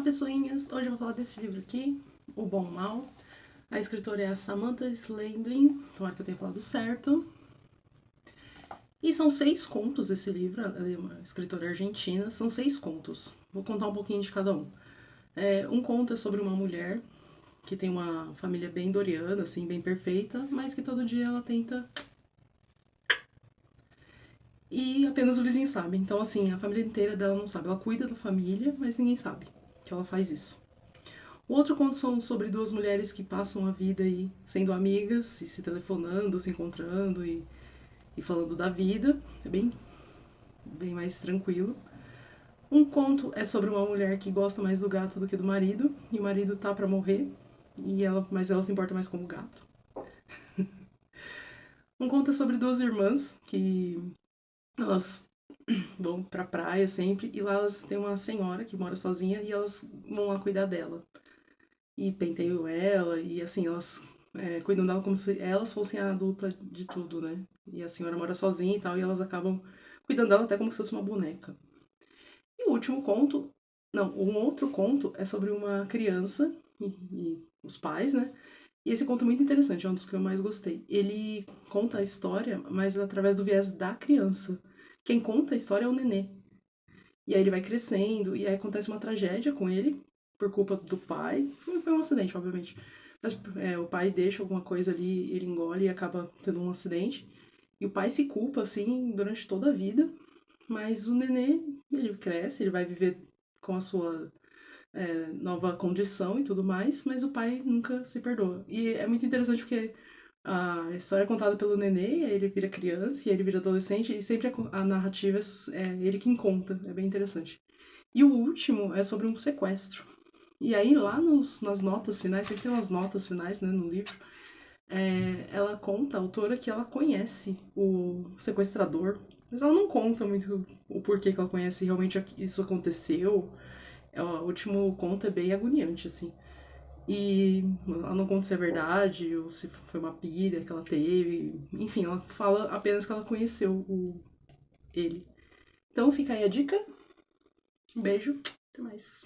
pessoinhas! Hoje eu vou falar desse livro aqui, O Bom Mal. A escritora é a Samantha Schweblin, tomara que eu tenha falado certo. E são 6 contos esse livro, ela é uma escritora argentina, são 6 contos. Vou contar um pouquinho de cada um. Um conto é sobre uma mulher que tem uma família bem doriana, assim, bem perfeita, mas que todo dia ela tenta... E apenas o vizinho sabe. Então, assim, a família inteira dela não sabe. Ela cuida da família, mas ninguém sabe que ela faz isso. O outro conto são sobre 2 mulheres que passam a vida aí sendo amigas, e se telefonando, se encontrando e falando da vida. É bem mais tranquilo. Um conto é sobre uma mulher que gosta mais do gato do que do marido, e o marido tá pra morrer, mas ela se importa mais com o gato. Um conto é sobre 2 irmãs que elas vão pra praia sempre, e lá elas têm uma senhora que mora sozinha e elas vão lá cuidar dela. E penteiam ela, e assim, elas cuidam dela como se elas fossem a adulta de tudo, né? E a senhora mora sozinha e tal, e elas acabam cuidando dela até como se fosse uma boneca. E o último conto, não, um outro conto é sobre uma criança e os pais, né? E esse conto é muito interessante, é um dos que eu mais gostei. Ele conta a história, mas através do viés da criança. Quem conta a história é o nenê. E aí ele vai crescendo, e aí acontece uma tragédia com ele, por culpa do pai. Foi um acidente, obviamente. Mas o pai deixa alguma coisa ali, ele engole e acaba tendo um acidente. E o pai se culpa, assim, durante toda a vida. Mas o nenê, ele cresce, ele vai viver com a sua nova condição e tudo mais, mas o pai nunca se perdoa. E é muito interessante porque a história é contada pelo nenê, aí ele vira criança e aí ele vira adolescente, e sempre a narrativa é ele quem conta. É bem interessante. E o último é sobre um sequestro. E aí, lá nas notas finais, sempre tem umas notas finais, né, no livro, ela conta, a autora, que ela conhece o sequestrador, mas ela não conta muito o porquê que ela conhece realmente isso aconteceu. O último conto é bem agoniante, assim. E ela não conta se é verdade ou se foi uma pilha que ela teve. Enfim, ela fala apenas que ela conheceu ele. Então fica aí a dica. Um beijo, até mais.